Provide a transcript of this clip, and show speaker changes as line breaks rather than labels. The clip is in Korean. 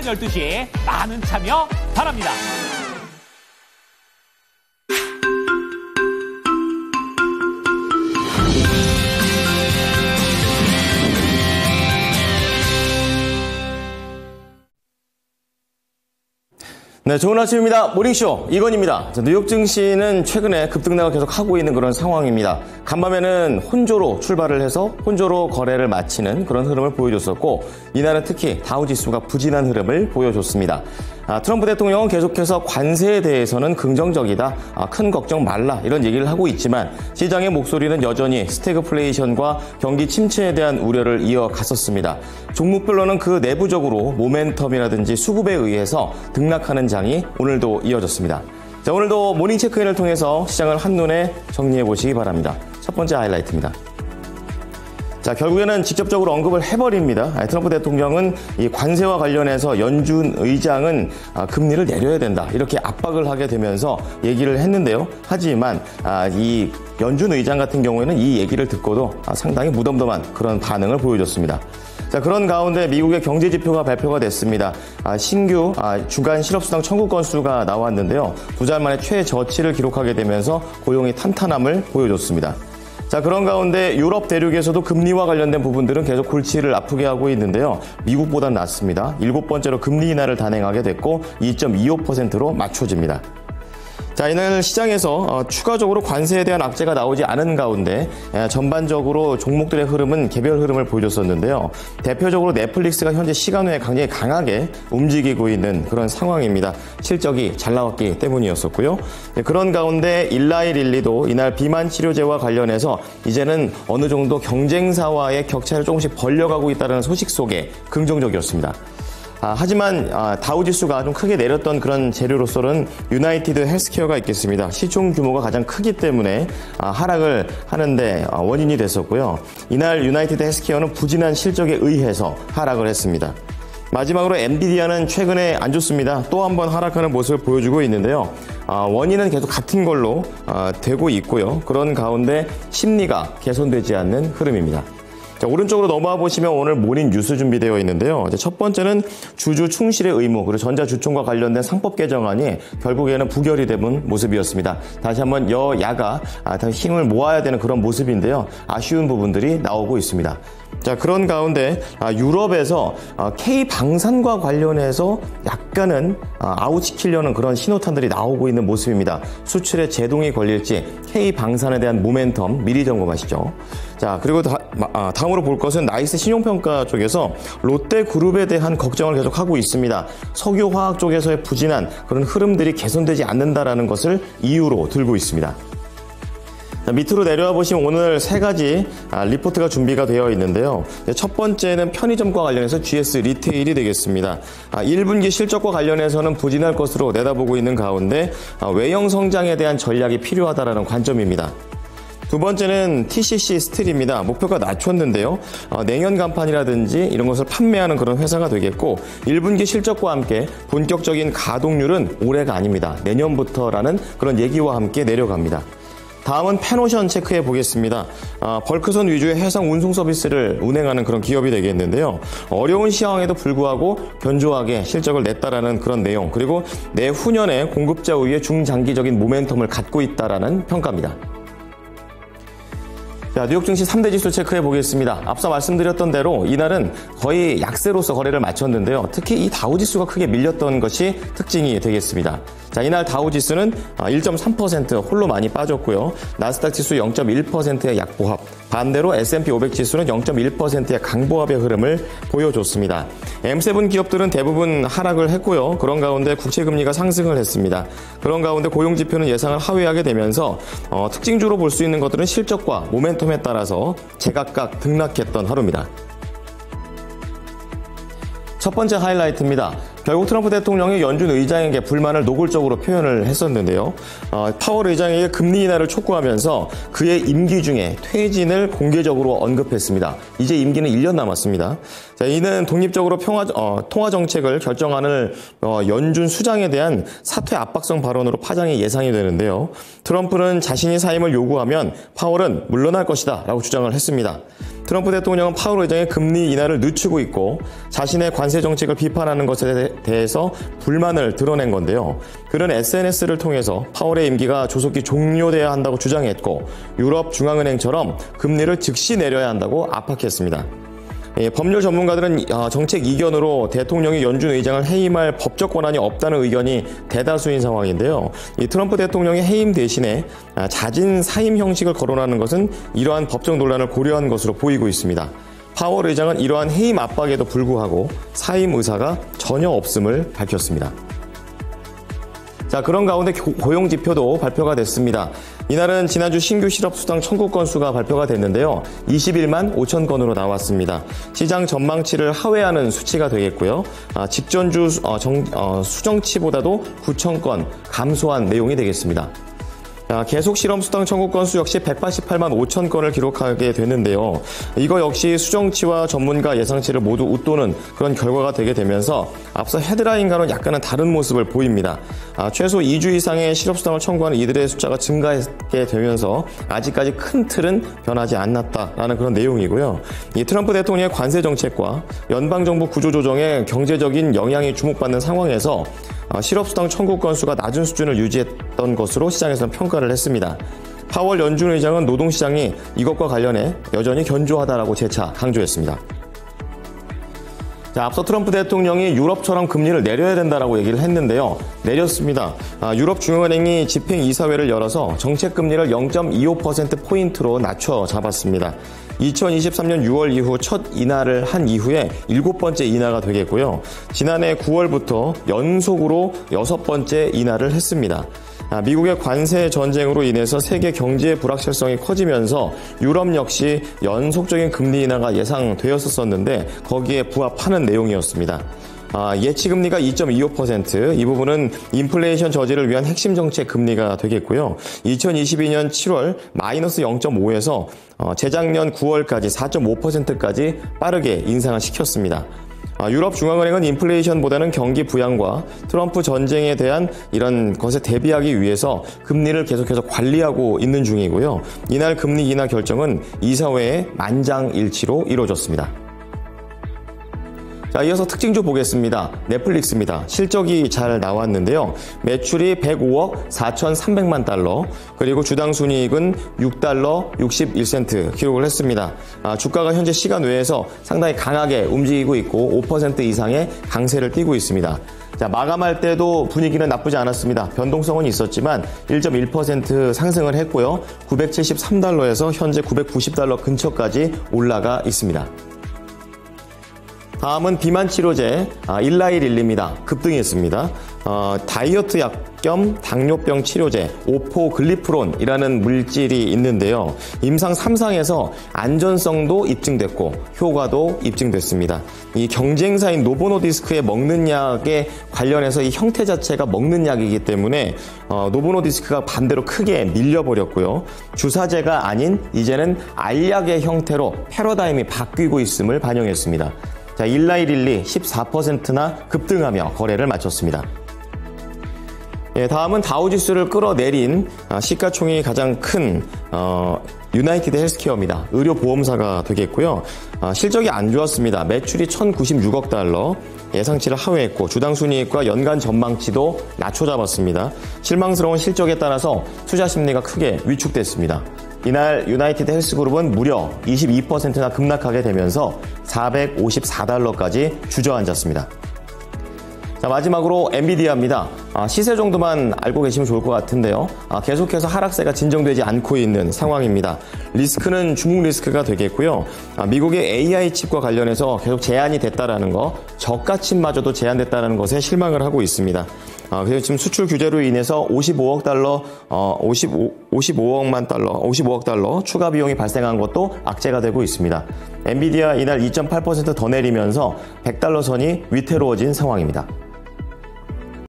오전 12시 많은 참여 바랍니다.
네, 좋은 아침입니다. 모닝쇼 이건입니다. 뉴욕 증시는 최근에 급등락을 계속 하고 있는 그런 상황입니다. 간밤에는 혼조로 출발을 해서 혼조로 거래를 마치는 그런 흐름을 보여줬었고, 이날은 특히 다우지수가 부진한 흐름을 보여줬습니다. 트럼프 대통령은 계속해서 관세에 대해서는 긍정적이다, 큰 걱정 말라 이런 얘기를 하고 있지만, 시장의 목소리는 여전히 스태그플레이션과 경기 침체에 대한 우려를 이어갔었습니다. 종목별로는 그 내부적으로 모멘텀이라든지 수급에 의해서 등락하는 장이 오늘도 이어졌습니다. 자, 오늘도 모닝 체크인을 통해서 시장을 한눈에 정리해 보시기 바랍니다. 첫 번째 하이라이트입니다. 자, 결국에는 직접적으로 언급을 해버립니다. 트럼프 대통령은 이 관세와 관련해서 연준 의장은 금리를 내려야 된다, 이렇게 압박을 하게 되면서 얘기를 했는데요. 하지만 이 연준 의장 같은 경우에는 이 얘기를 듣고도 상당히 무덤덤한 그런 반응을 보여줬습니다. 자, 그런 가운데 미국의 경제 지표가 발표가 됐습니다. 신규 주간 실업수당 청구 건수가 나왔는데요. 2달 만에 최저치를 기록하게 되면서 고용이 탄탄함을 보여줬습니다. 자, 그런 가운데 유럽 대륙에서도 금리와 관련된 부분들은 계속 골치를 아프게 하고 있는데요. 미국보다는 낮습니다. 7번째로 금리 인하를 단행하게 됐고 2.25%로 맞춰집니다. 자, 이날 시장에서 추가적으로 관세에 대한 악재가 나오지 않은 가운데 전반적으로 종목들의 흐름은 개별 흐름을 보여줬었는데요. 대표적으로 넷플릭스가 현재 시간외에 굉장히 강하게 움직이고 있는 그런 상황입니다. 실적이 잘 나왔기 때문이었었고요. 그런 가운데 일라이 릴리도 이날 비만 치료제와 관련해서 이제는 어느 정도 경쟁사와의 격차를 조금씩 벌려가고 있다는 소식 속에 긍정적이었습니다. 하지만 다우지수가 좀 크게 내렸던 그런 재료로서는 유나이티드 헬스케어가 있겠습니다. 시총 규모가 가장 크기 때문에 하락을 하는데 원인이 됐었고요. 이날 유나이티드 헬스케어는 부진한 실적에 의해서 하락을 했습니다. 마지막으로 엔비디아는 최근에 안 좋습니다. 또 한 번 하락하는 모습을 보여주고 있는데요. 원인은 계속 같은 걸로 되고 있고요. 그런 가운데 심리가 개선되지 않는 흐름입니다. 자, 오른쪽으로 넘어와 보시면 오늘 모닝 뉴스 준비되어 있는데요. 첫 번째는 주주 충실의 의무, 그리고 전자주총과 관련된 상법 개정안이 결국에는 부결이 된 모습이었습니다. 다시 한번 여야가 다시 힘을 모아야 되는 그런 모습인데요. 아쉬운 부분들이 나오고 있습니다. 자, 그런 가운데 유럽에서 K방산과 관련해서 약간은 아웃시키려는 그런 신호탄들이 나오고 있는 모습입니다. 수출에 제동이 걸릴지 K방산에 대한 모멘텀 미리 점검하시죠. 자, 그리고 다음으로 볼 것은 나이스 신용평가 쪽에서 롯데그룹에 대한 걱정을 계속하고 있습니다. 석유화학 쪽에서의 부진한 그런 흐름들이 개선되지 않는다라는 것을 이유로 들고 있습니다. 자, 밑으로 내려와 보시면 오늘 세 가지 리포트가 준비가 되어 있는데요. 첫 번째는 편의점과 관련해서 GS 리테일이 되겠습니다. 1분기 실적과 관련해서는 부진할 것으로 내다보고 있는 가운데 외형 성장에 대한 전략이 필요하다라는 관점입니다. 두 번째는 TCC 스틸입니다. 목표가 낮췄는데요. 냉연 간판이라든지 이런 것을 판매하는 그런 회사가 되겠고, 1분기 실적과 함께 본격적인 가동률은 올해가 아닙니다. 내년부터라는 그런 얘기와 함께 내려갑니다. 다음은 펜오션 체크해 보겠습니다. 벌크선 위주의 해상 운송 서비스를 운행하는 그런 기업이 되겠는데요. 어려운 시황에도 불구하고 견조하게 실적을 냈다라는 그런 내용, 그리고 내후년에 공급자 우위에 중장기적인 모멘텀을 갖고 있다라는 평가입니다. 자, 뉴욕 증시 3대 지수 체크해 보겠습니다. 앞서 말씀드렸던 대로 이날은 거의 약세로서 거래를 마쳤는데요. 특히 이 다우지수가 크게 밀렸던 것이 특징이 되겠습니다. 자, 이날 다우지수는 1.3% 홀로 많이 빠졌고요. 나스닥 지수 0.1%의 약보합, 반대로 S&P 500 지수는 0.1%의 강보합의 흐름을 보여줬습니다. M7 기업들은 대부분 하락을 했고요. 그런 가운데 국채금리가 상승을 했습니다. 그런 가운데 고용지표는 예상을 하회하게 되면서 특징주로 볼 수 있는 것들은 실적과 모멘텀에 따라서 제각각 등락했던 하루입니다. 첫 번째 하이라이트입니다. 결국 트럼프 대통령이 연준 의장에게 불만을 노골적으로 표현을 했었는데요. 파월 의장에게 금리 인하를 촉구하면서 그의 임기 중에 퇴진을 공개적으로 언급했습니다. 이제 임기는 1년 남았습니다. 자, 이는 독립적으로 통화 정책을 결정하는 연준 수장에 대한 사퇴 압박성 발언으로 파장이 예상이 되는데요. 트럼프는 자신이 사임을 요구하면 파월은 물러날 것이다 라고 주장을 했습니다. 트럼프 대통령은 파월 의장의 금리 인하를 늦추고 있고 자신의 관세 정책을 비판하는 것에 대해서 불만을 드러낸 건데요. 그는 SNS를 통해서 파월의 임기가 조속히 종료돼야 한다고 주장했고 유럽 중앙은행처럼 금리를 즉시 내려야 한다고 압박했습니다. 법률 전문가들은 정책 이견으로 대통령이 연준 의장을 해임할 법적 권한이 없다는 의견이 대다수인 상황인데요. 이 트럼프 대통령의 해임 대신에 자진 사임 형식을 거론하는 것은 이러한 법적 논란을 고려한 것으로 보이고 있습니다. 파월 의장은 이러한 해임 압박에도 불구하고 사임 의사가 전혀 없음을 밝혔습니다. 자, 그런 가운데 고용 지표도 발표가 됐습니다. 이날은 지난주 신규 실업수당 청구 건수가 발표가 됐는데요. 21만 5천 건으로 나왔습니다. 시장 전망치를 하회하는 수치가 되겠고요. 직전주 수정치보다도 9천 건 감소한 내용이 되겠습니다. 계속 실업수당 청구 건수 역시 188만 5천 건을 기록하게 됐는데요. 이거 역시 수정치와 전문가 예상치를 모두 웃도는 그런 결과가 되게 되면서 앞서 헤드라인과는 약간은 다른 모습을 보입니다. 최소 2주 이상의 실업수당을 청구하는 이들의 숫자가 증가하게 되면서 아직까지 큰 틀은 변하지 않았다라는 그런 내용이고요. 이 트럼프 대통령의 관세 정책과 연방정부 구조조정의 경제적인 영향이 주목받는 상황에서 실업수당 청구 건수가 낮은 수준을 유지했던 것으로 시장에서는 평가를 했습니다. 파월 연준 의장은 노동시장이 이것과 관련해 여전히 견조하다라고 재차 강조했습니다. 자, 앞서 트럼프 대통령이 유럽처럼 금리를 내려야 된다라고 얘기를 했는데요. 내렸습니다. 유럽 중앙은행이 집행이사회를 열어서 정책 금리를 0.25%포인트로 낮춰 잡았습니다. 2023년 6월 이후 첫 인하를 한 이후에 7번째 인하가 되겠고요. 지난해 9월부터 연속으로 6번째 인하를 했습니다. 미국의 관세 전쟁으로 인해서 세계 경제의 불확실성이 커지면서 유럽 역시 연속적인 금리 인하가 예상되었었는데 거기에 부합하는 내용이었습니다. 예치금리가 2.25%, 이 부분은 인플레이션 저지를 위한 핵심 정책 금리가 되겠고요. 2022년 7월 마이너스 0.5에서 재작년 9월까지 4.5%까지 빠르게 인상을 시켰습니다. 유럽 중앙은행은 인플레이션보다는 경기 부양과 트럼프 전쟁에 대한 이런 것에 대비하기 위해서 금리를 계속해서 관리하고 있는 중이고요. 이날 금리 인하 결정은 이사회의 만장일치로 이루어졌습니다. 자, 이어서 특징주 보겠습니다. 넷플릭스입니다. 실적이 잘 나왔는데요. 매출이 105억 4,300만 달러, 그리고 주당 순이익은 6달러 61센트 기록을 했습니다. 주가가 현재 시간 외에서 상당히 강하게 움직이고 있고 5% 이상의 강세를 띠고 있습니다. 자, 마감할 때도 분위기는 나쁘지 않았습니다. 변동성은 있었지만 1.1% 상승을 했고요. 973달러에서 현재 990달러 근처까지 올라가 있습니다. 다음은 비만 치료제 일라이릴리입니다. 급등했습니다. 다이어트 약 겸 당뇨병 치료제 오포글리프론이라는 물질이 있는데요. 임상 3상에서 안전성도 입증됐고 효과도 입증됐습니다. 이 경쟁사인 노보노디스크의 먹는 약에 관련해서 이 형태 자체가 먹는 약이기 때문에 노보노디스크가 반대로 크게 밀려버렸고요. 주사제가 아닌 이제는 알약의 형태로 패러다임이 바뀌고 있음을 반영했습니다. 자, 일라이릴리 14%나 급등하며 거래를 마쳤습니다. 다음은 다우지수를 끌어내린 시가총액이 가장 큰 유나이티드 헬스케어입니다. 의료보험사가 되겠고요. 실적이 안 좋았습니다. 매출이 1,096억 달러, 예상치를 하회했고 주당 순이익과 연간 전망치도 낮춰 잡았습니다. 실망스러운 실적에 따라서 투자 심리가 크게 위축됐습니다. 이날 유나이티드 헬스그룹은 무려 22%나 급락하게 되면서 454달러까지 주저앉았습니다. 자, 마지막으로 엔비디아입니다. 시세 정도만 알고 계시면 좋을 것 같은데요. 계속해서 하락세가 진정되지 않고 있는 상황입니다. 리스크는 중국 리스크가 되겠고요. 미국의 AI 칩과 관련해서 계속 제한이 됐다라는 거, 저가 칩마저도 제한됐다는 것에 실망을 하고 있습니다. 그래서 지금 수출 규제로 인해서 55억 달러 추가 비용이 발생한 것도 악재가 되고 있습니다. 엔비디아 이날 2.8% 더 내리면서 100달러 선이 위태로워진 상황입니다.